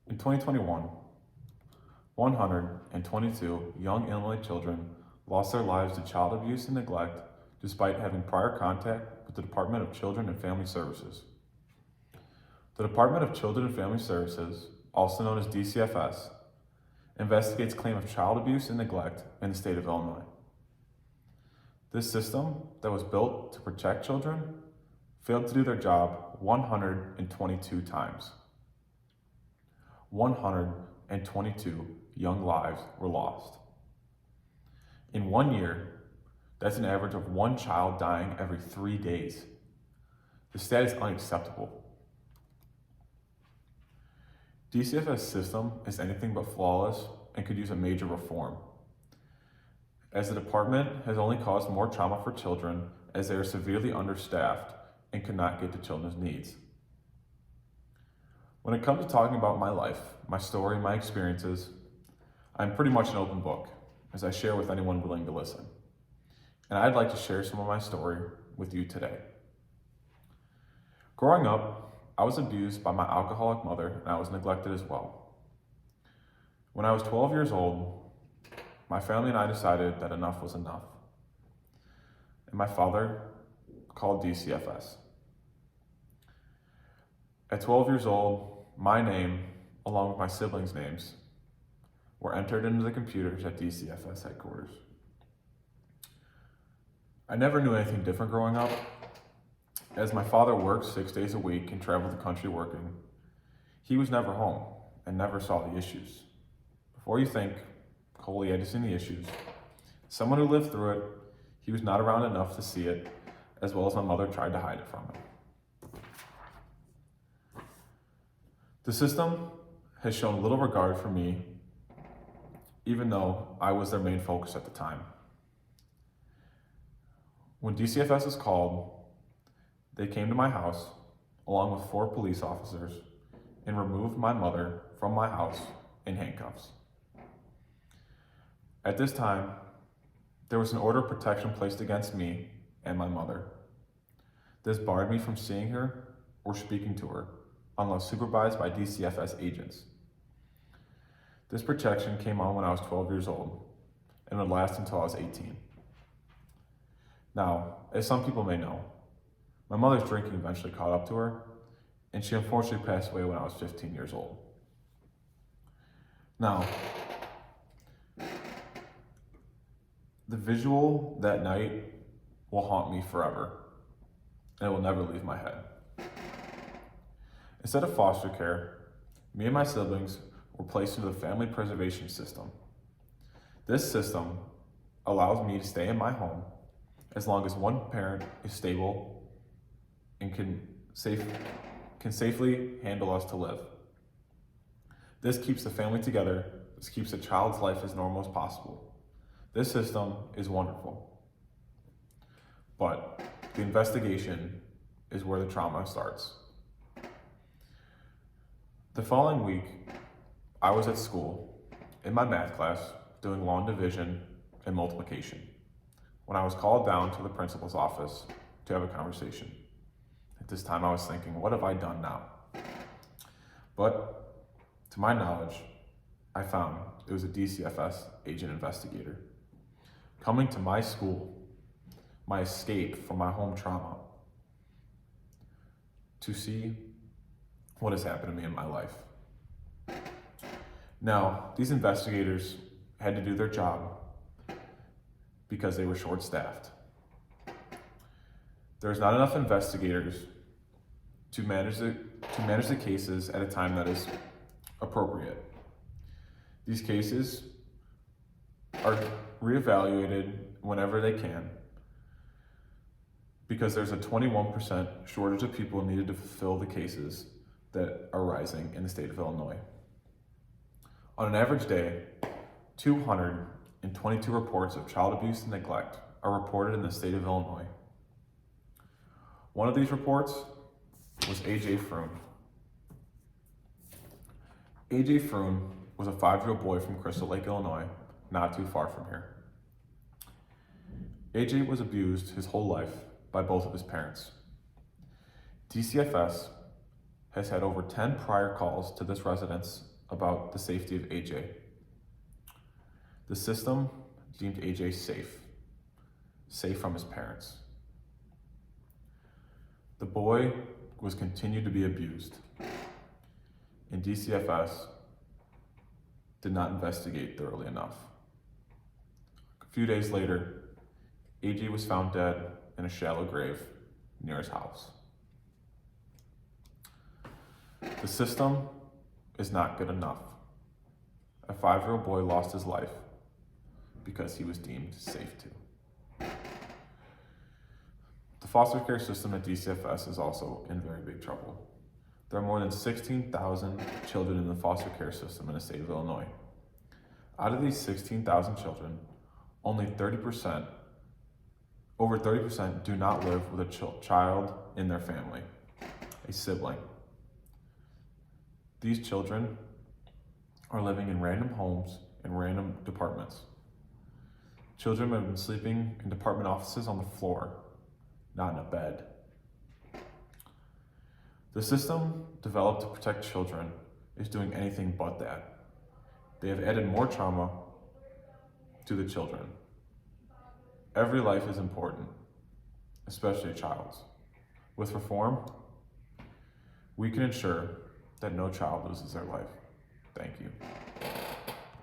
In 2021, 122 young Illinois children lost their lives to child abuse and neglect despite having prior contact with the Department of Children and Family Services. The Department of Children and Family Services, also known as DCFS, investigates claim of child abuse and neglect in the state of Illinois. This system that was built to protect children failed to do their job 122 times. 122 young lives were lost. In 1 year, that's an average of one child dying every 3 days. The stat is unacceptable. DCFS system is anything but flawless and could use a major reform, as the department has only caused more trauma for children as they are severely understaffed and cannot get to children's needs. When it comes to talking about my life, my story, my experiences, I'm pretty much an open book, as I share with anyone willing to listen. And I'd like to share some of my story with you today. Growing up, I was abused by my alcoholic mother, and I was neglected as well. When I was 12 years old, my family and I decided that enough was enough. And my father called DCFS. At 12 years old, my name, along with my siblings' names, were entered into the computers at DCFS headquarters. I never knew anything different growing up, as my father worked 6 days a week and traveled the country working. He was never home and never saw the issues. Before you think, Cole, he had seen the issues. Someone who lived through it, he was not around enough to see it, as well as my mother tried to hide it from him. The system has shown little regard for me, even though I was their main focus at the time. When DCFS was called, they came to my house along with 4 police officers and removed my mother from my house in handcuffs. At this time, there was an order of protection placed against me and my mother. This barred me from seeing her or speaking to her unless supervised by DCFS agents. This protection came on when I was 12 years old and would last until I was 18. Now, as some people may know, my mother's drinking eventually caught up to her, and she unfortunately passed away when I was 15 years old. Now, the visual that night will haunt me forever, and it will never leave my head. Instead of foster care, me and my siblings were placed into the family preservation system. This system allows me to stay in my home as long as one parent is stable and can safely handle us to live. This keeps the family together. This keeps a child's life as normal as possible. This system is wonderful. But the investigation is where the trauma starts. The following week, I was at school in my math class doing long division and multiplication when I was called down to the principal's office to have a conversation. At this time, I was thinking, what have I done now? But to my knowledge, I found it was a DCFS agent investigator coming to my school, my escape from my home trauma, to see what has happened to me in my life. Now, these investigators had to do their job because they were short-staffed. There's not enough investigators to manage the cases at a time that is appropriate. These cases are reevaluated whenever they can because there's a 21% shortage of people needed to fulfill the cases that are rising in the state of Illinois. On an average day, 222 reports of child abuse and neglect are reported in the state of Illinois. One of these reports was A.J. Froon. A.J. Froon was a 5-year-old boy from Crystal Lake, Illinois, not too far from here. A.J. was abused his whole life by both of his parents. DCFS has had over 10 prior calls to this residence about the safety of AJ. The system deemed AJ safe from his parents. The boy was continued to be abused, and DCFS did not investigate thoroughly enough. A few days later, AJ was found dead in a shallow grave near his house. The system is not good enough. A 5-year-old boy lost his life because he was deemed safe to. The foster care system at DCFS is also in very big trouble. There are more than 16,000 children in the foster care system in the state of Illinois. Out of these 16,000 children, only over 30% do not live with a child in their family, a sibling. These children are living in random homes and random departments. Children have been sleeping in department offices on the floor, not in a bed. The system developed to protect children is doing anything but that. They have added more trauma to the children. Every life is important, especially a child's. With reform, we can ensure that no child loses their life. Thank you.